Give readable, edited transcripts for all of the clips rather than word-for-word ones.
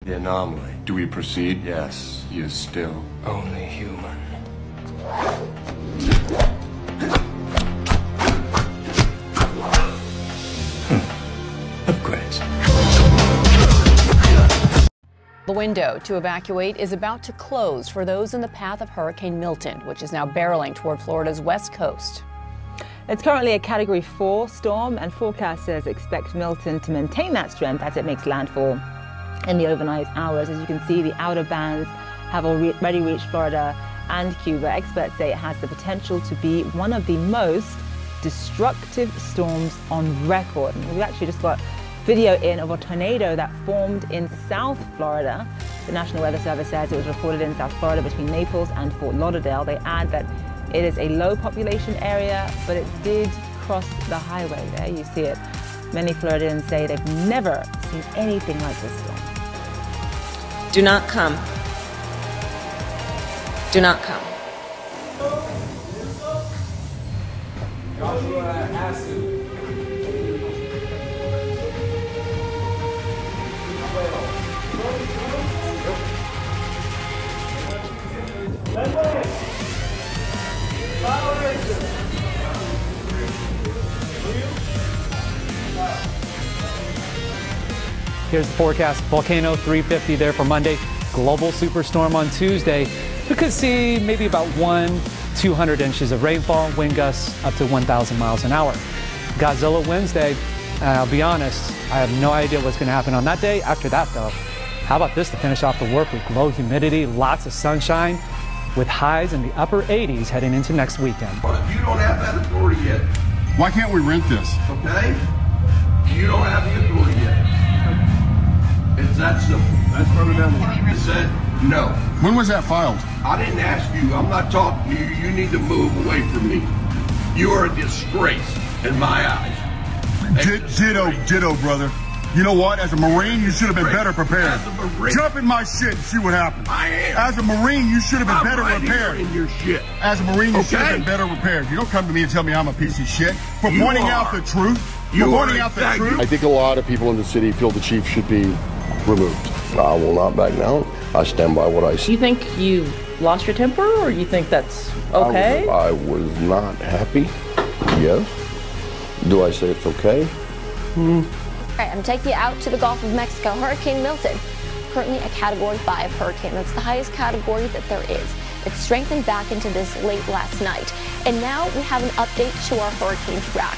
The anomaly. Do we proceed? Yes, he is still only human. Upgrades. The window to evacuate is about to close for those in the path of Hurricane Milton, which is now barreling toward Florida's west coast. It's currently a Category 4 storm, and forecasters expect Milton to maintain that strength as it makes landfall in the overnight hours. As you can see, the outer bands have already reached Florida and Cuba. Experts say it has the potential to be one of the most destructive storms on record. And we've actually just got video in of a tornado that formed in South Florida. The National Weather Service says it was reported in South Florida between Naples and Fort Lauderdale. They add that it is a low population area, but it did cross the highway. There you see it. Many Floridians say they've never seen anything like this storm. Do not come. Do not come. Here's the forecast. Volcano 350 there for Monday. Global superstorm on Tuesday. We could see maybe about 100-200 inches of rainfall, wind gusts up to 1,000 miles an hour. Godzilla Wednesday. I'll be honest, I have no idea what's going to happen on that day. After that, though, how about this to finish off the work week? Low humidity, lots of sunshine, with highs in the upper 80s heading into next weekend. You don't have that authority yet. Why can't we rent this? Okay? You don't have the authority yet. It's that simple. That's further down the line. You said no. When was that filed? I didn't ask you. I'm not talking to you. You need to move away from me. You are a disgrace in my eyes. Ditto, brother. You know what? As a Marine, you should have been better prepared. Jump in my shit and see what happens. I am. As a Marine, you should have been better prepared. In your shit. As a Marine, you should have been better prepared. You don't come to me and tell me I'm a piece of shit for pointing out the truth. I think a lot of people in the city feel the chief should be removed. I will not back down. I stand by what I say. You think you lost your temper, or you think that's okay? I was not happy. Yes. Do I say it's okay? All right, I'm taking you out to the Gulf of Mexico. Hurricane Milton, currently a Category 5 hurricane. That's the highest category that there is. It strengthened back into this late last night. And now we have an update to our hurricane track.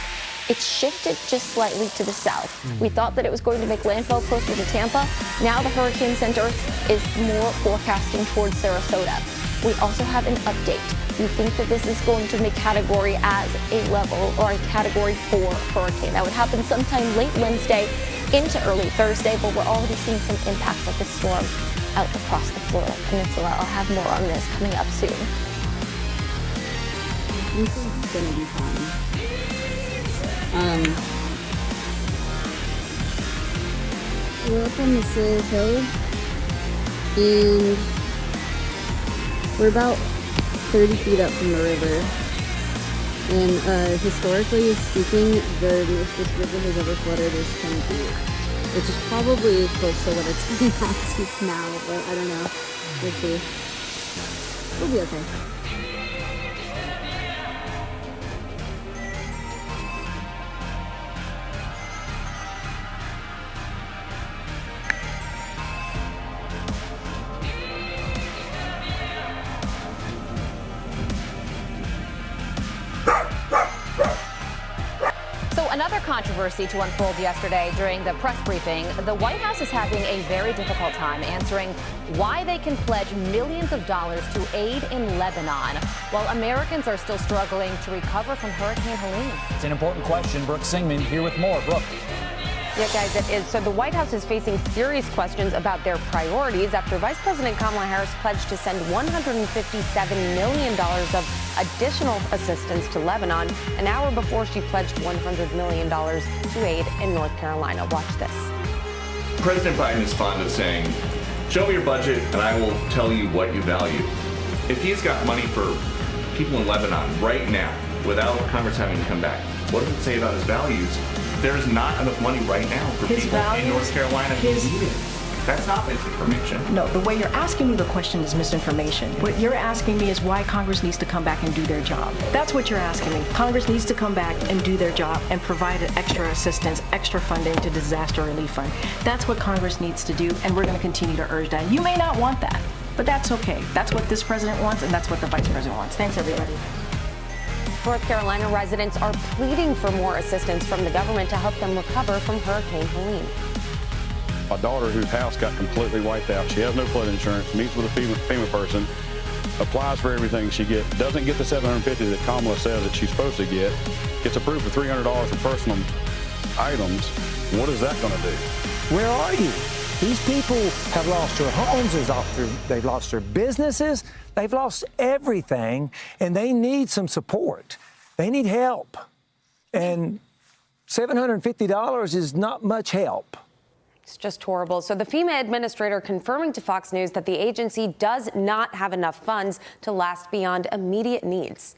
It's shifted just slightly to the south. We thought that it was going to make landfall closer to Tampa. Now the Hurricane Center is more forecasting towards Sarasota. We also have an update. We think that this is going to make category as a level or a Category 4 hurricane. That would happen sometime late Wednesday into early Thursday, but we're already seeing some impacts of the storm out across the Florida Peninsula. I'll have more on this coming up soon. This is going to be fun. We're up on this little hill, and we're about 30 feet up from the river. And historically speaking, the most this river has ever flooded is 10 feet, which is probably close to what it's at now, but I don't know. We'll see. We'll be okay. Another controversy to unfold yesterday during the press briefing. The White House is having a very difficult time answering why they can pledge millions of dollars to aid in Lebanon while Americans are still struggling to recover from Hurricane Helene. It's an important question. Brooke Singman here with more. Brooke. Yeah, guys, it is. So the White House is facing serious questions about their priorities after Vice President Kamala Harris pledged to send $157 million of additional assistance to Lebanon an hour before she pledged $100 million to aid in North Carolina. Watch this. President Biden is fond of saying, show me your budget and I will tell you what you value. If he's got money for people in Lebanon right now without Congress having to come back, what does it say about his values? There's not enough money right now for people in North Carolina who need it. That's not misinformation. No, the way you're asking me the question is misinformation. What you're asking me is why Congress needs to come back and do their job. That's what you're asking me. Congress needs to come back and do their job and provide extra assistance, extra funding to disaster relief fund. That's what Congress needs to do, and we're going to continue to urge that. You may not want that, but that's okay. That's what this president wants, and that's what the vice president wants. Thanks, everybody. North Carolina residents are pleading for more assistance from the government to help them recover from Hurricane Helene. My daughter, whose house got completely wiped out, she has no flood insurance, meets with a FEMA person, applies for everything she gets, doesn't get the $750 that Kamala says that she's supposed to get, gets approved for $300 for personal items. What is that going to do? Where are you? These people have lost their homes, they've lost their businesses, they've lost everything, and they need some support. They need help. And $750 is not much help. It's just horrible. So the FEMA administrator confirming to Fox News that the agency does not have enough funds to last beyond immediate needs.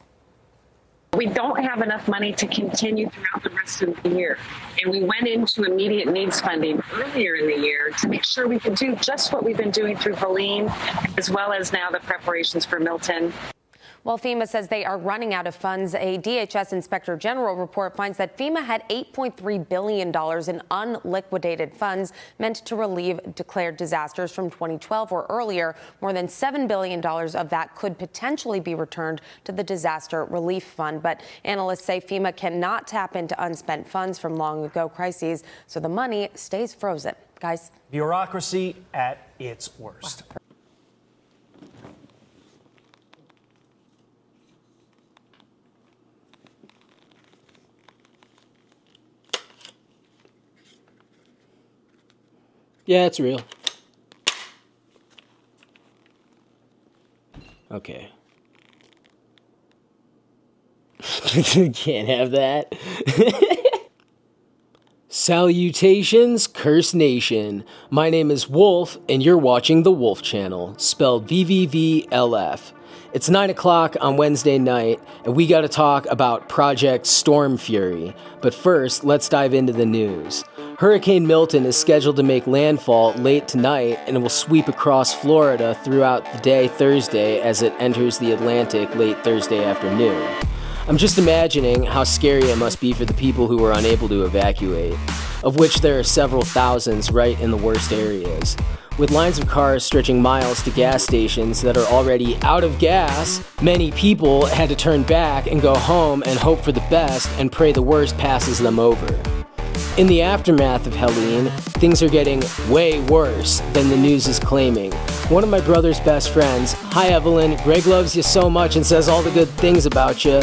We don't have enough money to continue throughout the rest of the year. And we went into immediate needs funding earlier in the year to make sure we could do just what we've been doing through Helene, as well as now the preparations for Milton. While FEMA says they are running out of funds, a DHS Inspector General report finds that FEMA had $8.3 billion in unliquidated funds meant to relieve declared disasters from 2012 or earlier. More than $7 billion of that could potentially be returned to the Disaster Relief Fund. But analysts say FEMA cannot tap into unspent funds from long ago crises, so the money stays frozen. Guys. Bureaucracy at its worst. Wow. Yeah, it's real. Okay. Can't have that. Salutations, Curse Nation. My name is Wolf, and you're watching The Wolf Channel, spelled VVVLF. It's 9 o'clock on Wednesday night, and we gotta talk about Project Storm Fury. But first, let's dive into the news. Hurricane Milton is scheduled to make landfall late tonight and will sweep across Florida throughout the day Thursday as it enters the Atlantic late Thursday afternoon. I'm just imagining how scary it must be for the people who were unable to evacuate, of which there are several thousands right in the worst areas. With lines of cars stretching miles to gas stations that are already out of gas, many people had to turn back and go home and hope for the best and pray the worst passes them over. In the aftermath of Helene, things are getting way worse than the news is claiming. One of my brother's best friends, hi Evelyn, Greg loves you so much and says all the good things about you,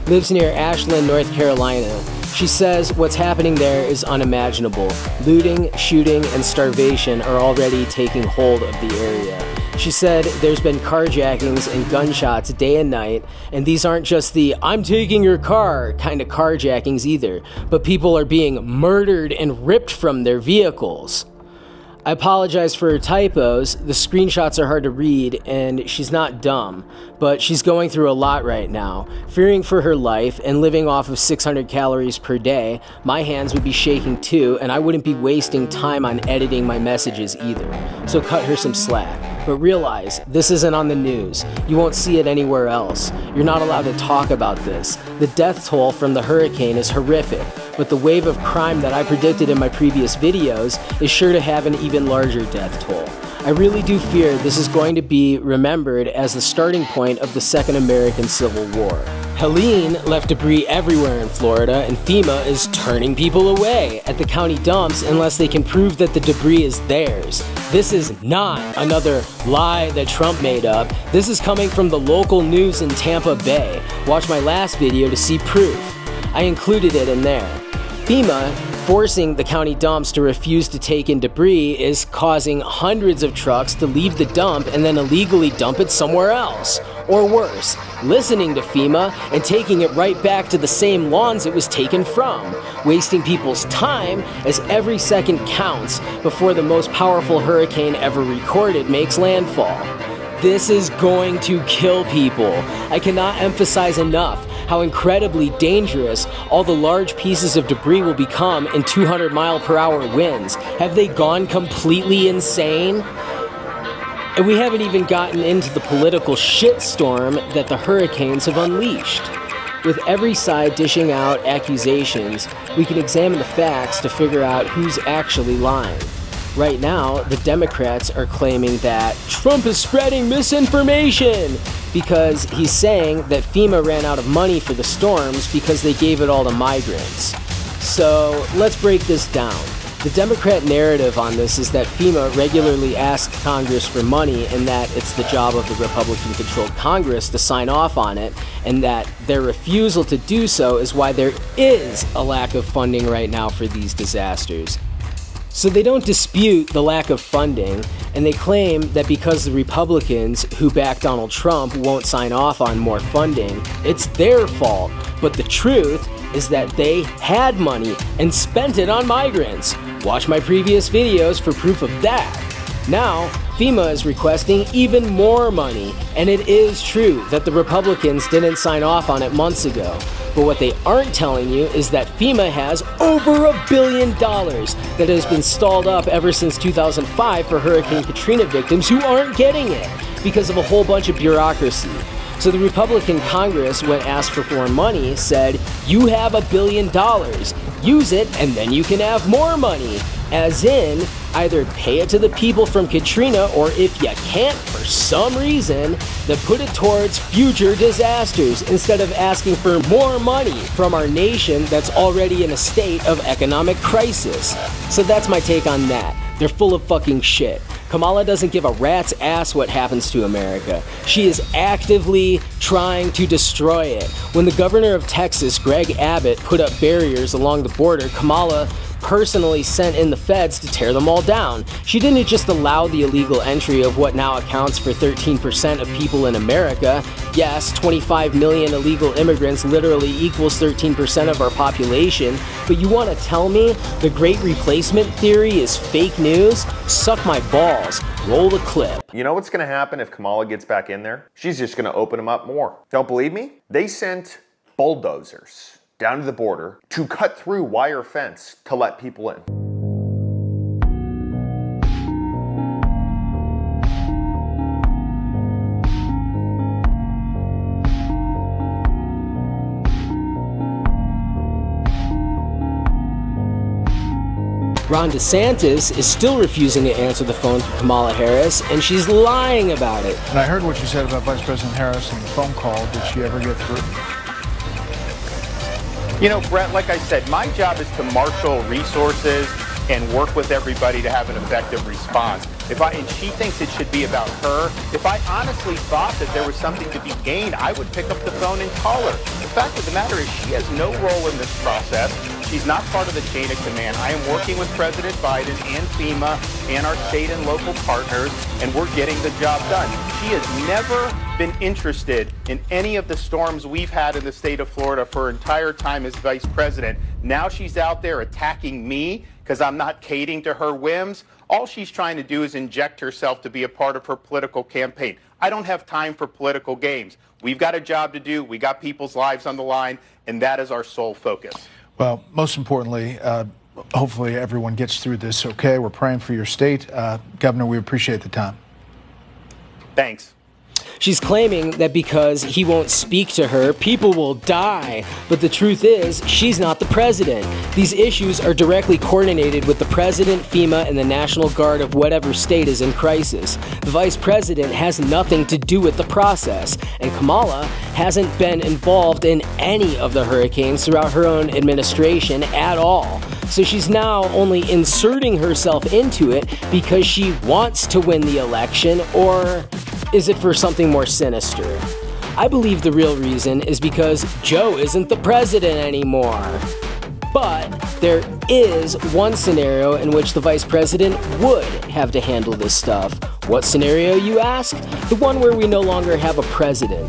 lives near Ashland, North Carolina. She says what's happening there is unimaginable. Looting, shooting, and starvation are already taking hold of the area. She said there's been carjackings and gunshots day and night, and these aren't just the I'm taking your car kind of carjackings either, but people are being murdered and ripped from their vehicles. I apologize for her typos, the screenshots are hard to read, and she's not dumb, but she's going through a lot right now. Fearing for her life and living off of 600 calories per day, my hands would be shaking too, and I wouldn't be wasting time on editing my messages either. So cut her some slack. But realize, this isn't on the news. You won't see it anywhere else. You're not allowed to talk about this. The death toll from the hurricane is horrific, but the wave of crime that I predicted in my previous videos is sure to have an even larger death toll. I really do fear this is going to be remembered as the starting point of the Second American Civil War. Helene left debris everywhere in Florida, and FEMA is turning people away at the county dumps unless they can prove that the debris is theirs. This is not another lie that Trump made up. This is coming from the local news in Tampa Bay. Watch my last video to see proof. I included it in there. FEMA forcing the county dumps to refuse to take in debris is causing hundreds of trucks to leave the dump and then illegally dump it somewhere else. Or worse, listening to FEMA and taking it right back to the same lawns it was taken from, wasting people's time as every second counts before the most powerful hurricane ever recorded makes landfall. This is going to kill people. I cannot emphasize enough how incredibly dangerous all the large pieces of debris will become in 200-mile-per-hour winds. Have they gone completely insane? And we haven't even gotten into the political shitstorm that the hurricanes have unleashed. With every side dishing out accusations, we can examine the facts to figure out who's actually lying. Right now, the Democrats are claiming that Trump is spreading misinformation because he's saying that FEMA ran out of money for the storms because they gave it all to migrants. So let's break this down. The Democrat narrative on this is that FEMA regularly asks Congress for money and that it's the job of the Republican-controlled Congress to sign off on it, and that their refusal to do so is why there is a lack of funding right now for these disasters. So they don't dispute the lack of funding, and they claim that because the Republicans who back Donald Trump won't sign off on more funding, it's their fault. But the truth is that they had money and spent it on migrants. Watch my previous videos for proof of that. Now, FEMA is requesting even more money, and it is true that the Republicans didn't sign off on it months ago. But what they aren't telling you is that FEMA has over $1 billion that has been stalled up ever since 2005 for Hurricane Katrina victims who aren't getting it because of a whole bunch of bureaucracy. So the Republican Congress, when asked for more money, said, you have $1 billion, use it, and then you can have more money. As in, either pay it to the people from Katrina, or if you can't for some reason, then put it towards future disasters instead of asking for more money from our nation that's already in a state of economic crisis. So that's my take on that. They're full of fucking shit. Kamala doesn't give a rat's ass what happens to America. She is actively trying to destroy it. When the governor of Texas, Greg Abbott, put up barriers along the border, Kamala personally sent in the feds to tear them all down. She didn't just allow the illegal entry of what now accounts for 13% of people in America. Yes, 25 million illegal immigrants literally equals 13% of our population, but you want to tell me the Great Replacement theory is fake news? Suck my balls. Roll the clip. You know what's going to happen if Kamala gets back in there? She's just going to open them up more. Don't believe me? They sent bulldozers down to the border to cut through wire fence to let people in. Ron DeSantis is still refusing to answer the phone for Kamala Harris, and she's lying about it. And I heard what you said about Vice President Harris and the phone call. Did she ever get through? You know, Brett, like I said, my job is to marshal resources and work with everybody to have an effective response. And she thinks it should be about her. If I honestly thought that there was something to be gained, I would pick up the phone and call her. The fact of the matter is she has no role in this process. She's not part of the chain of command. I am working with President Biden and FEMA and our state and local partners, and we're getting the job done. She has never been interested in any of the storms we've had in the state of Florida for her entire time as vice president. Now she's out there attacking me because I'm not catering to her whims. All she's trying to do is inject herself to be a part of her political campaign. I don't have time for political games. We've got a job to do. We got people's lives on the line, and that is our sole focus. Well, most importantly, hopefully everyone gets through this okay. We're praying for your state. Governor, we appreciate the time. Thanks. She's claiming that because he won't speak to her, people will die. But the truth is, she's not the president. These issues are directly coordinated with the president, FEMA, and the National Guard of whatever state is in crisis. The vice president has nothing to do with the process, and Kamala hasn't been involved in any of the hurricanes throughout her own administration at all. So she's now only inserting herself into it because she wants to win the election, or is it for something more sinister? I believe the real reason is because Joe isn't the president anymore. But there is one scenario in which the vice president would have to handle this stuff. What scenario, you ask? The one where we no longer have a president.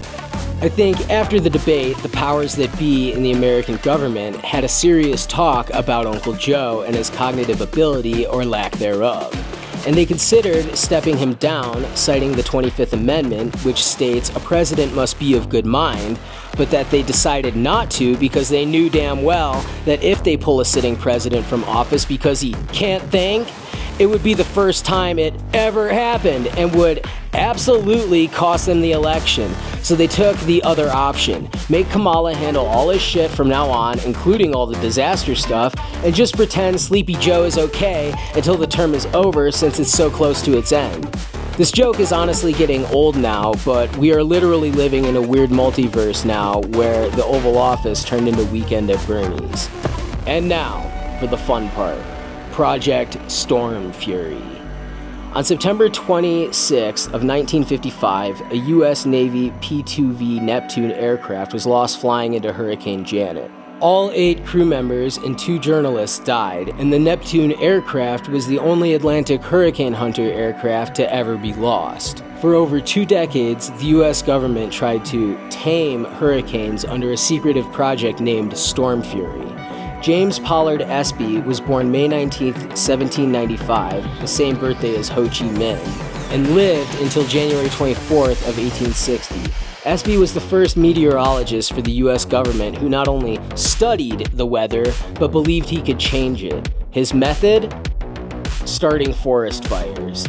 I think after the debate, the powers that be in the American government had a serious talk about Uncle Joe and his cognitive ability or lack thereof. and they considered stepping him down, citing the 25th Amendment, which states a president must be of good mind, but that they decided not to because they knew damn well that if they pull a sitting president from office because he can't think, it would be the first time it ever happened and would absolutely cost them the election. So they took the other option. Make Kamala handle all his shit from now on, including all the disaster stuff, and just pretend Sleepy Joe is okay until the term is over since it's so close to its end. This joke is honestly getting old now, but we are literally living in a weird multiverse now where the Oval Office turned into Weekend at Bernie's. And now, for the fun part. Project Storm Fury. On September 26 of 1955, a US Navy P-2V Neptune aircraft was lost flying into Hurricane Janet. All 8 crew members and 2 journalists died, and the Neptune aircraft was the only Atlantic hurricane hunter aircraft to ever be lost. For over 2 decades, the US government tried to tame hurricanes under a secretive project named Storm Fury. James Pollard Espy was born May 19, 1795, the same birthday as Ho Chi Minh, and lived until January 24th of 1860. Espy was the first meteorologist for the US government who not only studied the weather, but believed he could change it. His method? Starting forest fires.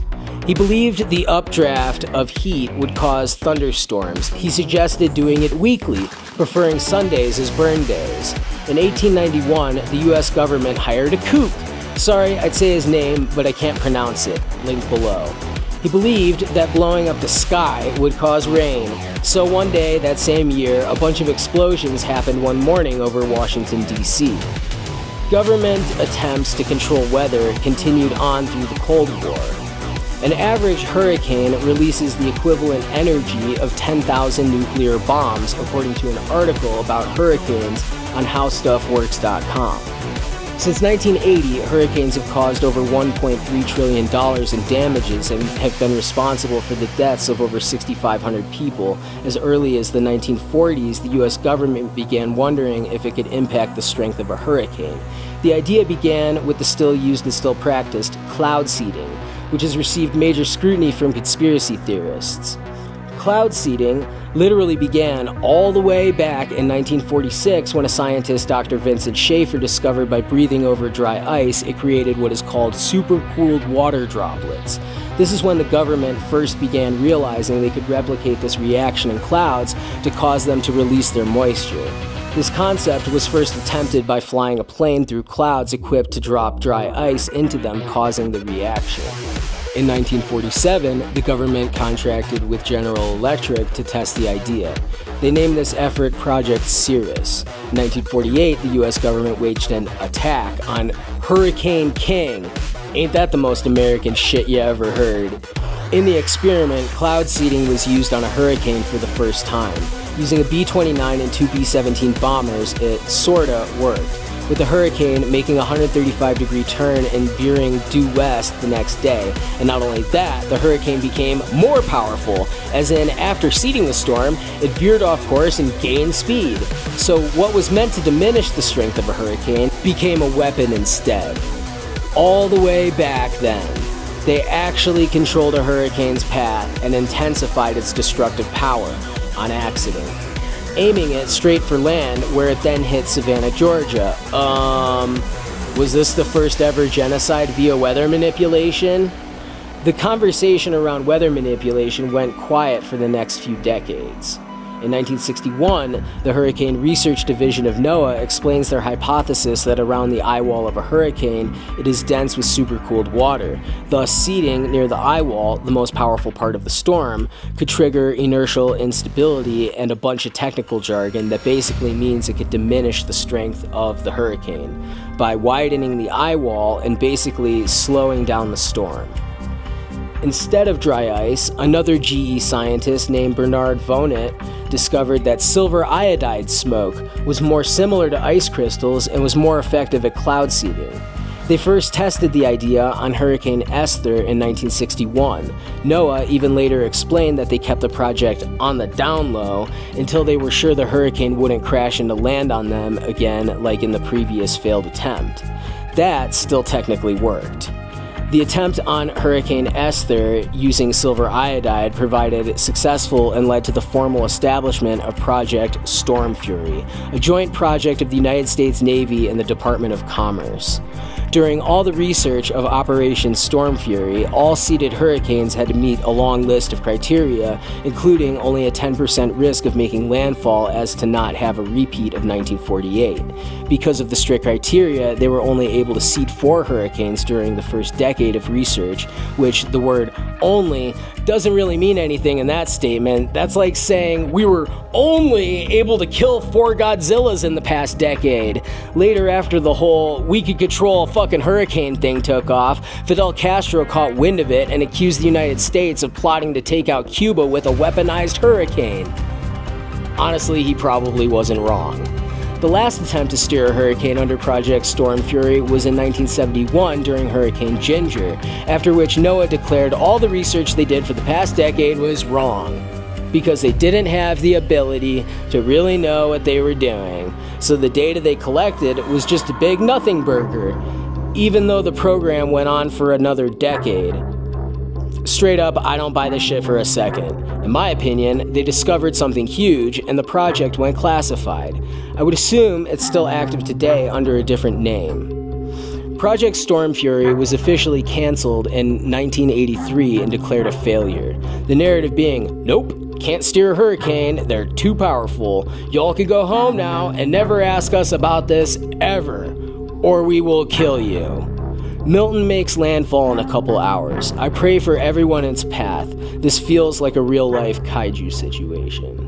He believed the updraft of heat would cause thunderstorms. He suggested doing it weekly, preferring Sundays as burn days. In 1891, the US government hired a kook. Sorry, I'd say his name, but I can't pronounce it. Link below. He believed that blowing up the sky would cause rain. So one day that same year, a bunch of explosions happened one morning over Washington, D.C. Government attempts to control weather continued on through the Cold War. An average hurricane releases the equivalent energy of 10,000 nuclear bombs, according to an article about hurricanes on HowStuffWorks.com. Since 1980, hurricanes have caused over $1.3 trillion in damages and have been responsible for the deaths of over 6,500 people. As early as the 1940s, the US government began wondering if it could impact the strength of a hurricane. The idea began with the still used and still practiced cloud seeding, which has received major scrutiny from conspiracy theorists. Cloud seeding literally began all the way back in 1946 when a scientist, Dr. Vincent Schaefer, discovered by breathing over dry ice, it created what is called supercooled water droplets. This is when the government first began realizing they could replicate this reaction in clouds to cause them to release their moisture. This concept was first attempted by flying a plane through clouds equipped to drop dry ice into them, causing the reaction. In 1947, the government contracted with General Electric to test the idea. They named this effort Project Cirrus. In 1948, the US government waged an attack on Hurricane King. Ain't that the most American shit you ever heard? In the experiment, cloud seeding was used on a hurricane for the first time. Using a B-29 and 2 B-17 bombers, it sorta worked, with the hurricane making a 135-degree turn and veering due west the next day. And not only that, the hurricane became more powerful, as in, after seeding the storm, it veered off course and gained speed. So what was meant to diminish the strength of a hurricane became a weapon instead. All the way back then, they actually controlled a hurricane's path and intensified its destructive power on accident, aiming it straight for land where it then hit Savannah, Georgia. Was this the first ever genocide via weather manipulation? The conversation around weather manipulation went quiet for the next few decades. In 1961, the Hurricane Research Division of NOAA explains their hypothesis that around the eye wall of a hurricane, it is dense with supercooled water. Thus, seeding near the eye wall, the most powerful part of the storm, could trigger inertial instability and a bunch of technical jargon that basically means it could diminish the strength of the hurricane by widening the eye wall and basically slowing down the storm. Instead of dry ice, another GE scientist named Bernard Vonet discovered that silver iodide smoke was more similar to ice crystals and was more effective at cloud seeding. They first tested the idea on Hurricane Esther in 1961. NOAA even later explained that they kept the project on the down low until they were sure the hurricane wouldn't crash into land on them again like in the previous failed attempt. That still technically worked. The attempt on Hurricane Esther using silver iodide provided successful and led to the formal establishment of Project Storm Fury, a joint project of the United States Navy and the Department of Commerce. During all the research of Operation Storm Fury, all seeded hurricanes had to meet a long list of criteria, including only a 10% risk of making landfall as to not have a repeat of 1948. Because of the strict criteria, they were only able to seed 4 hurricanes during the first decade of research, which the word only doesn't really mean anything in that statement. That's like saying we were only able to kill 4 Godzillas in the past decade. Later, after the whole we could control a fucking hurricane thing took off, Fidel Castro caught wind of it and accused the United States of plotting to take out Cuba with a weaponized hurricane. Honestly, he probably wasn't wrong. The last attempt to steer a hurricane under Project Storm Fury was in 1971 during Hurricane Ginger, after which NOAA declared all the research they did for the past decade was wrong, because they didn't have the ability to really know what they were doing. So the data they collected was just a big nothing burger, even though the program went on for another decade. Straight up, I don't buy this shit for a second. In my opinion, they discovered something huge and the project went classified. I would assume it's still active today under a different name. Project Storm Fury was officially canceled in 1983 and declared a failure. The narrative being, nope, can't steer a hurricane, they're too powerful. Y'all can go home now and never ask us about this ever, or we will kill you. Milton makes landfall in a couple hours. I pray for everyone in its path. This feels like a real-life kaiju situation.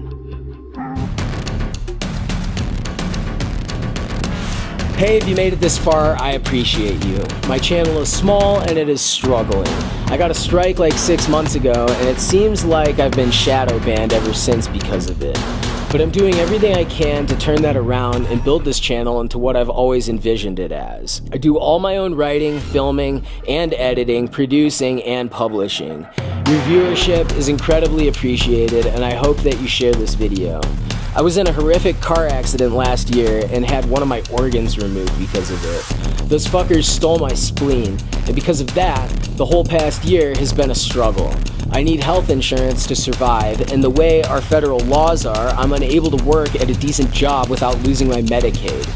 Hey, if you made it this far, I appreciate you. My channel is small and it is struggling. I got a strike like 6 months ago and it seems like I've been shadow banned ever since because of it. But I'm doing everything I can to turn that around and build this channel into what I've always envisioned it as. I do all my own writing, filming, and editing, producing, and publishing. Your viewership is incredibly appreciated, and I hope that you share this video. I was in a horrific car accident last year and had one of my organs removed because of it. Those fuckers stole my spleen, and because of that, the whole past year has been a struggle. I need health insurance to survive, and the way our federal laws are, I'm unable to work at a decent job without losing my Medicaid.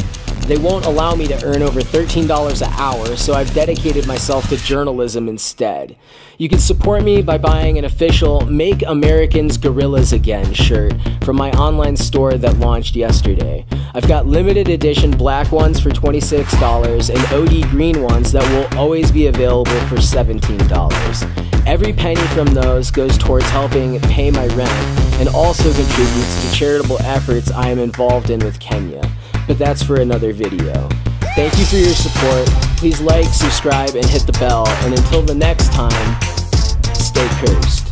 They won't allow me to earn over $13 an hour, so I've dedicated myself to journalism instead. You can support me by buying an official Make Americans Guerrillas Again shirt from my online store that launched yesterday. I've got limited edition black ones for $26 and OD green ones that will always be available for $17. Every penny from those goes towards helping pay my rent and also contributes to charitable efforts I am involved in with Kenya. But that's for another video. Thank you for your support. Please like, subscribe, and hit the bell. And until the next time, stay cursed.